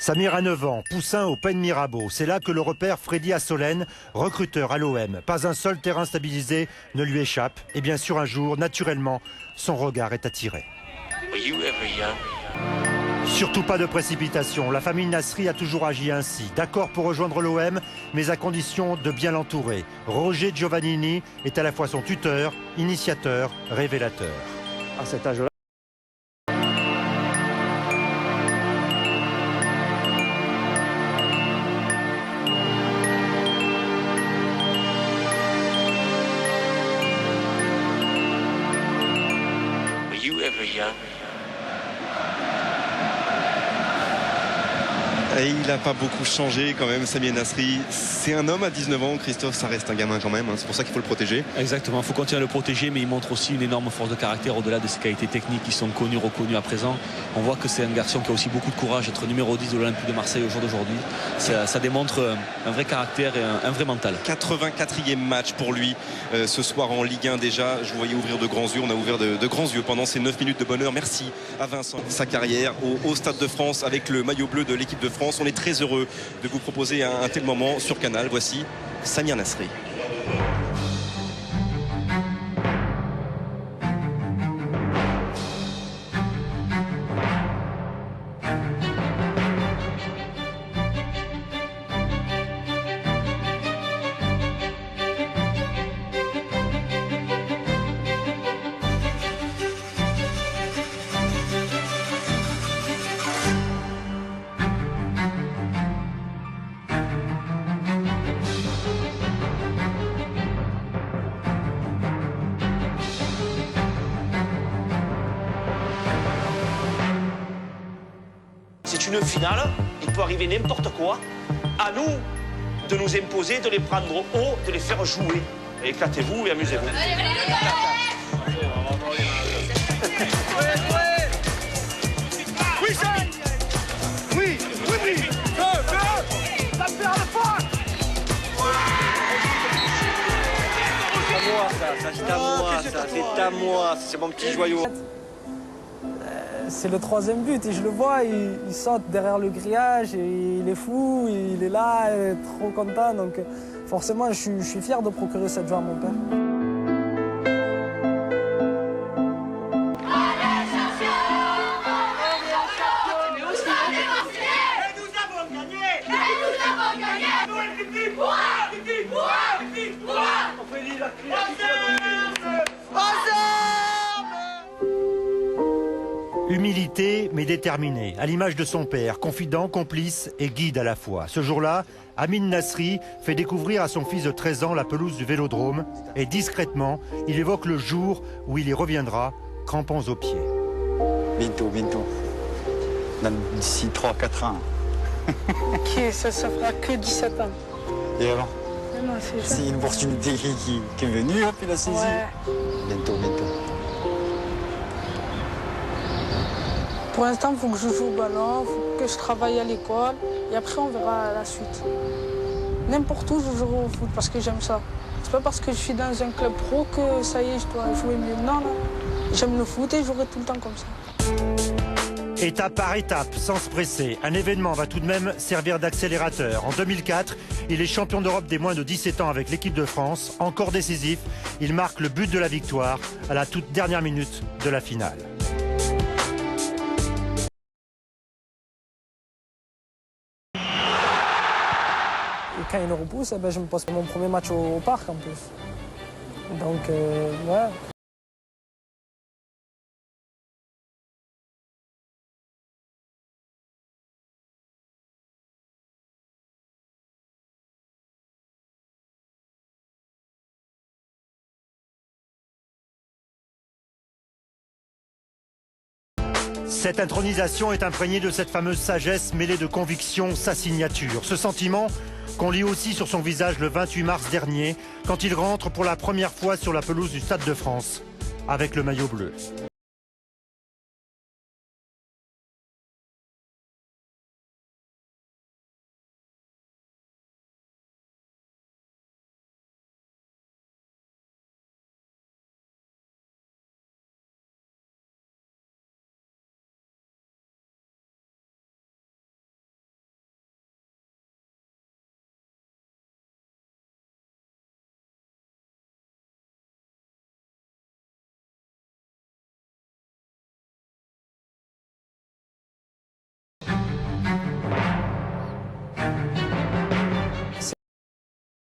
Samir a 9 ans, poussin au Pen Mirabeau. C'est là que le repère Freddy Assolène, recruteur à l'OM. Pas un seul terrain stabilisé ne lui échappe. Et bien sûr, un jour, naturellement, son regard est attiré. Surtout pas de précipitation. La famille Nasri a toujours agi ainsi. D'accord pour rejoindre l'OM, mais à condition de bien l'entourer. Roger Giovannini est à la fois son tuteur, initiateur, révélateur. À cet âge-là, et il n'a pas beaucoup changé quand même, Samir Nasri. C'est un homme à 19 ans, Christophe, ça reste un gamin quand même. C'est pour ça qu'il faut le protéger. Exactement, il faut continuer à le protéger, mais il montre aussi une énorme force de caractère au-delà de ses qualités techniques qui sont connues, reconnues à présent. On voit que c'est un garçon qui a aussi beaucoup de courage, être numéro 10 de l'Olympique de Marseille au jour d'aujourd'hui. Ça démontre un vrai caractère et un vrai mental. 84e match pour lui ce soir en Ligue 1 déjà. Je vous voyais ouvrir de grands yeux, on a ouvert de grands yeux pendant ces 9 minutes de bonheur. Merci à Vincent. Sa carrière au Stade de France avec le maillot bleu de l'équipe de France. On est très heureux de vous proposer un tel moment sur Canal. Voici Samir Nasri. C'est une finale, il peut arriver n'importe quoi. À nous de nous imposer, de les prendre haut, de les faire jouer. Éclatez-vous et amusez-vous. Oui, ça! Oui, oui, oui! Ça fait à la fois! c'est à moi, c'est à moi, c'est mon petit joyau. C'est le troisième but et je le vois, il saute derrière le grillage et il est fou, il est là, il est trop content. Donc forcément, je suis fier de procurer cette joie à mon père. Humilité mais déterminé, à l'image de son père, confident, complice et guide à la fois. Ce jour-là, Amin Nasri fait découvrir à son fils de 13 ans la pelouse du Vélodrome et discrètement, il évoque le jour où il y reviendra, crampons aux pieds. Bientôt. D'ici 3-4 ans. Ok, ça fera que 17 ans. Et avant? Non, c'est une opportunité qui est venue, hop, il a saisi. Ouais. Bientôt. Pour l'instant, il faut que je joue au ballon, il faut que je travaille à l'école et après on verra la suite. N'importe où je jouerai au foot parce que j'aime ça. C'est pas parce que je suis dans un club pro que ça y est, je dois jouer mieux. Non. J'aime le foot et je jouerai tout le temps comme ça. Étape par étape, sans se presser, un événement va tout de même servir d'accélérateur. En 2004, il est champion d'Europe des moins de 17 ans avec l'équipe de France. Encore décisif, il marque le but de la victoire à la toute dernière minute de la finale. Et quand il le repousse, je me pose mon premier match au parc en plus. Donc, ouais. Cette intronisation est imprégnée de cette fameuse sagesse mêlée de conviction, sa signature. Ce sentiment qu'on lit aussi sur son visage le 28 mars dernier, quand il rentre pour la première fois sur la pelouse du Stade de France, avec le maillot bleu.